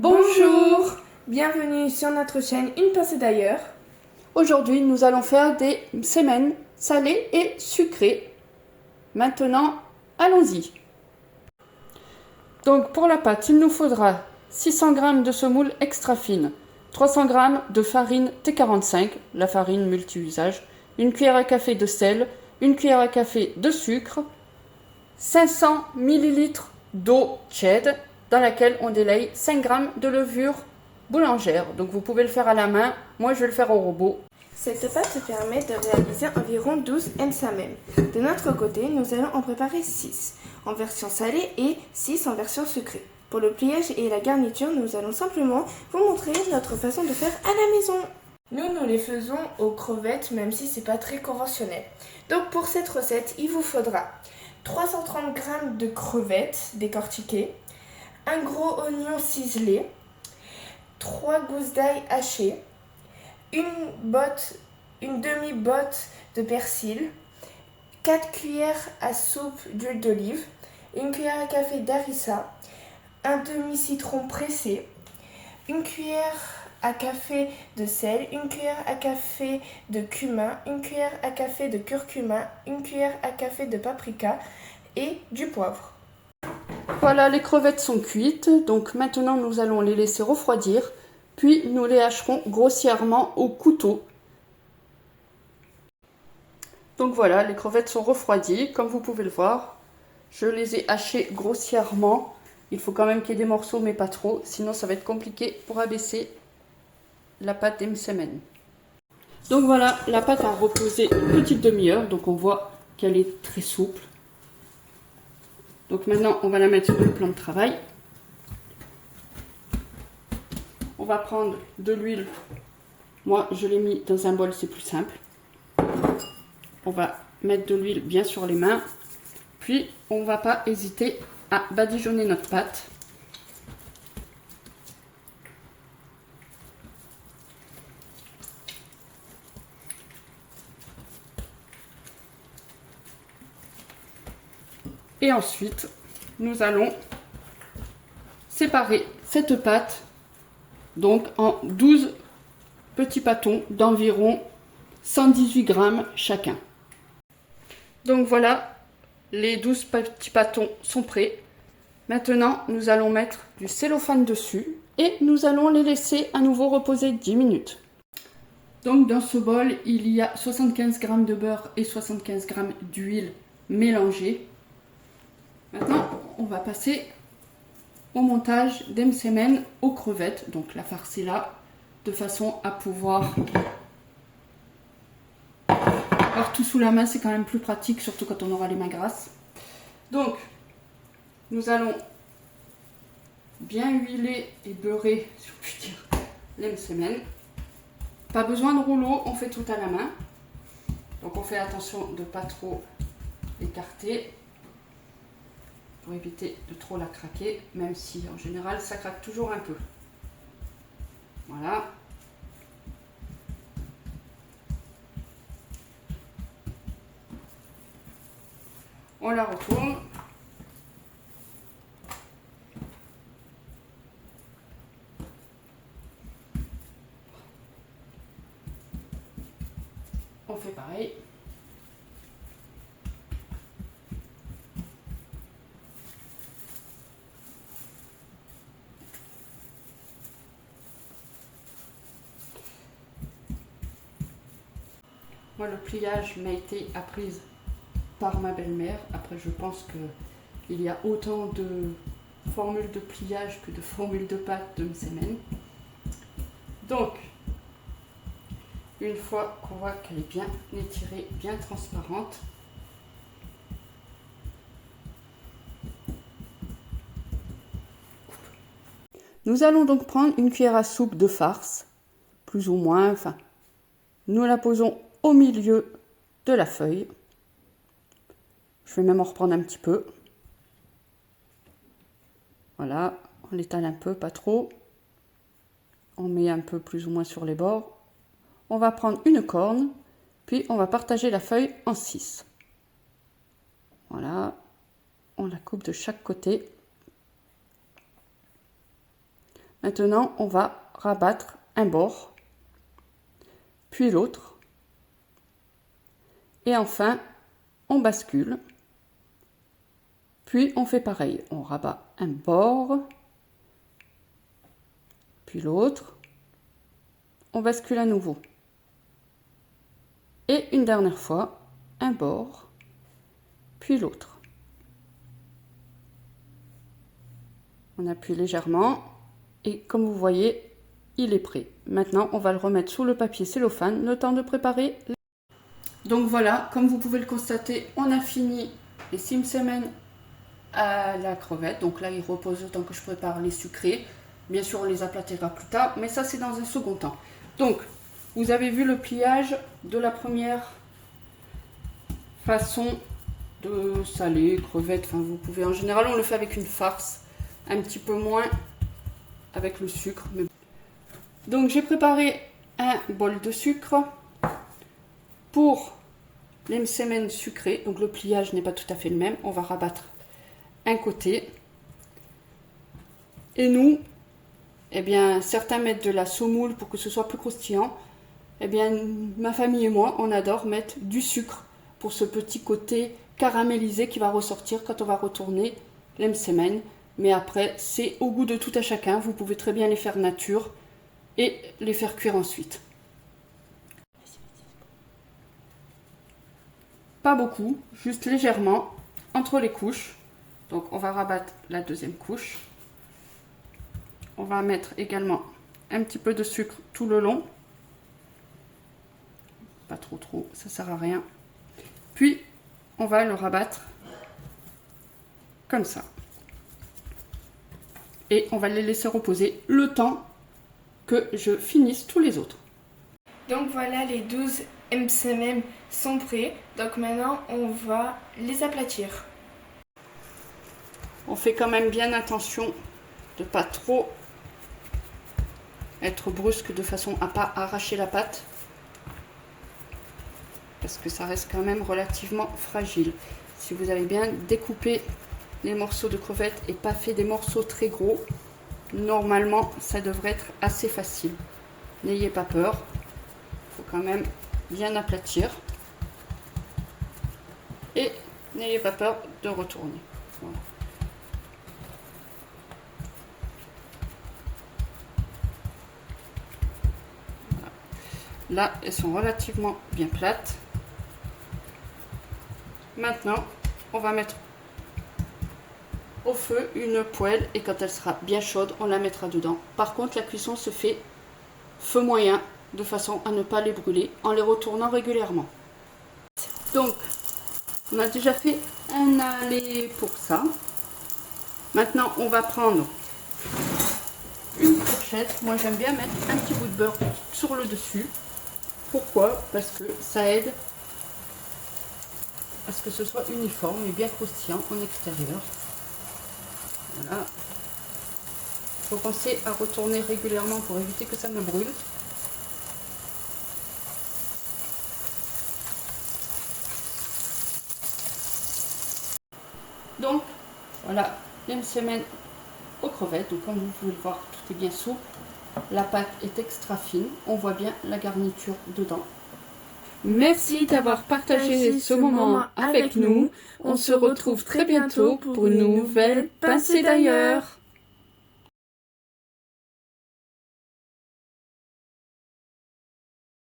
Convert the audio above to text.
Bonjour, bienvenue sur notre chaîne Une pincée d'ailleurs. Aujourd'hui, nous allons faire des semennes salées et sucrées. Maintenant, allons-y. Donc pour la pâte, il nous faudra 600 g de semoule extra fine, 300 g de farine T45, la farine multi-usage, une cuillère à café de sel, une cuillère à café de sucre, 500 ml d'eau tiède dans laquelle on délaye 5 g de levure boulangère. Donc vous pouvez le faire à la main, moi je vais le faire au robot. Cette pâte permet de réaliser environ 12 msm. De notre côté, nous allons en préparer 6 en version salée et 6 en version sucrée. Pour le pliage et la garniture, nous allons simplement vous montrer notre façon de faire à la maison. Nous les faisons aux crevettes, même si c'est pas très conventionnel. Donc pour cette recette, il vous faudra 330 g de crevettes décortiquées, un gros oignon ciselé, 3 gousses d'ail hachées, une demi-botte de persil, 4 cuillères à soupe d'huile d'olive, une cuillère à café d'harissa, un demi-citron pressé, une cuillère à café de sel, une cuillère à café de cumin, une cuillère à café de curcuma, une cuillère à café de paprika et du poivre. Voilà, les crevettes sont cuites, donc maintenant nous allons les laisser refroidir, puis nous les hacherons grossièrement au couteau. Donc voilà, les crevettes sont refroidies, comme vous pouvez le voir. Je les ai hachées grossièrement. Il faut quand même qu'il y ait des morceaux, mais pas trop, sinon ça va être compliqué pour abaisser la pâte des semennes. Donc voilà, la pâte a reposé une petite demi-heure, donc on voit qu'elle est très souple. Donc maintenant, on va la mettre sur le plan de travail. On va prendre de l'huile. Moi, je l'ai mis dans un bol, c'est plus simple. On va mettre de l'huile bien sur les mains. Puis, on ne va pas hésiter à badigeonner notre pâte. Et ensuite, nous allons séparer cette pâte donc en 12 petits pâtons d'environ 118 g chacun. Donc voilà, les 12 petits pâtons sont prêts. Maintenant, nous allons mettre du cellophane dessus et nous allons les laisser à nouveau reposer 10 minutes. Donc dans ce bol, il y a 75 g de beurre et 75 g d'huile mélangée. Maintenant, on va passer au montage des semennes aux crevettes. Donc la farcer là, de façon à pouvoir avoir tout sous la main. C'est quand même plus pratique, surtout quand on aura les mains grasses. Donc, nous allons bien huiler et beurrer, si on peut dire, les semennes. Pas besoin de rouleau, on fait tout à la main. Donc on fait attention de ne pas trop écarter, pour éviter de trop la craquer, même si en général ça craque toujours un peu. Voilà. On la retourne. On fait pareil. Moi, le pliage m'a été appris par ma belle-mère. Après, je pense qu'il y a autant de formules de pliage que de formules de pâte de semennes. Donc, une fois qu'on voit qu'elle est bien étirée, bien transparente, nous allons donc prendre une cuillère à soupe de farce, plus ou moins, enfin, nous la posons au milieu de la feuille. Je vais même en reprendre un petit peu. Voilà, on l'étale un peu, pas trop. On met un peu plus ou moins sur les bords. On va prendre une corne, puis on va partager la feuille en 6. Voilà, on la coupe de chaque côté. Maintenant, on va rabattre un bord, puis l'autre. Et enfin, on bascule. Puis on fait pareil. On rabat un bord, puis l'autre. On bascule à nouveau. Et une dernière fois, un bord, puis l'autre. On appuie légèrement et comme vous voyez, il est prêt. Maintenant, on va le remettre sous le papier cellophane, le temps de préparer. Donc voilà, comme vous pouvez le constater, on a fini les simsemens à la crevette. Donc là, il repose le temps que je prépare les sucrés. Bien sûr, on les aplatira plus tard, mais ça, c'est dans un second temps. Donc, vous avez vu le pliage de la première façon de saler, crevette. Enfin, vous pouvez, en général, on le fait avec une farce, un petit peu moins avec le sucre. Mais... Donc, j'ai préparé un bol de sucre pour les msemen sucrés. Donc, le pliage n'est pas tout à fait le même. On va rabattre un côté. Et nous, eh bien, certains mettent de la semoule pour que ce soit plus croustillant. Eh bien, ma famille et moi, on adore mettre du sucre pour ce petit côté caramélisé qui va ressortir quand on va retourner les msemen. Mais après, c'est au goût de tout à chacun. Vous pouvez très bien les faire nature et les faire cuire ensuite. Pas beaucoup, juste légèrement entre les couches. Donc, on va rabattre la deuxième couche. On va mettre également un petit peu de sucre tout le long. Pas trop, ça sert à rien. Puis, on va le rabattre comme ça. Et on va les laisser reposer le temps que je finisse tous les autres. Donc voilà, les 12 msemen sont prêts. Donc maintenant, on va les aplatir. On fait quand même bien attention de pas trop être brusque de façon à pas arracher la pâte. Parce que ça reste quand même relativement fragile. Si vous avez bien découpé les morceaux de crevettes et pas fait des morceaux très gros, normalement ça devrait être assez facile. N'ayez pas peur, il faut quand même bien aplatir et n'ayez pas peur de retourner. Voilà. Là, elles sont relativement bien plates. Maintenant, on va mettre au feu une poêle et quand elle sera bien chaude, on la mettra dedans. Par contre, la cuisson se fait feu moyen de façon à ne pas les brûler en les retournant régulièrement. Donc, on a déjà fait un aller pour ça. Maintenant, on va prendre une fourchette. Moi, j'aime bien mettre un petit bout de beurre sur le dessus. Pourquoi? Parce que ça aide à ce que ce soit uniforme et bien croustillant en extérieur. Voilà. Il faut penser à retourner régulièrement pour éviter que ça ne brûle. Donc, voilà, une semaine aux crevettes. Donc, comme vous pouvez le voir, tout est bien souple. La pâte est extra fine. On voit bien la garniture dedans. Merci d'avoir partagé ce moment avec nous. On se retrouve très bientôt pour une nouvelle pincée d'ailleurs.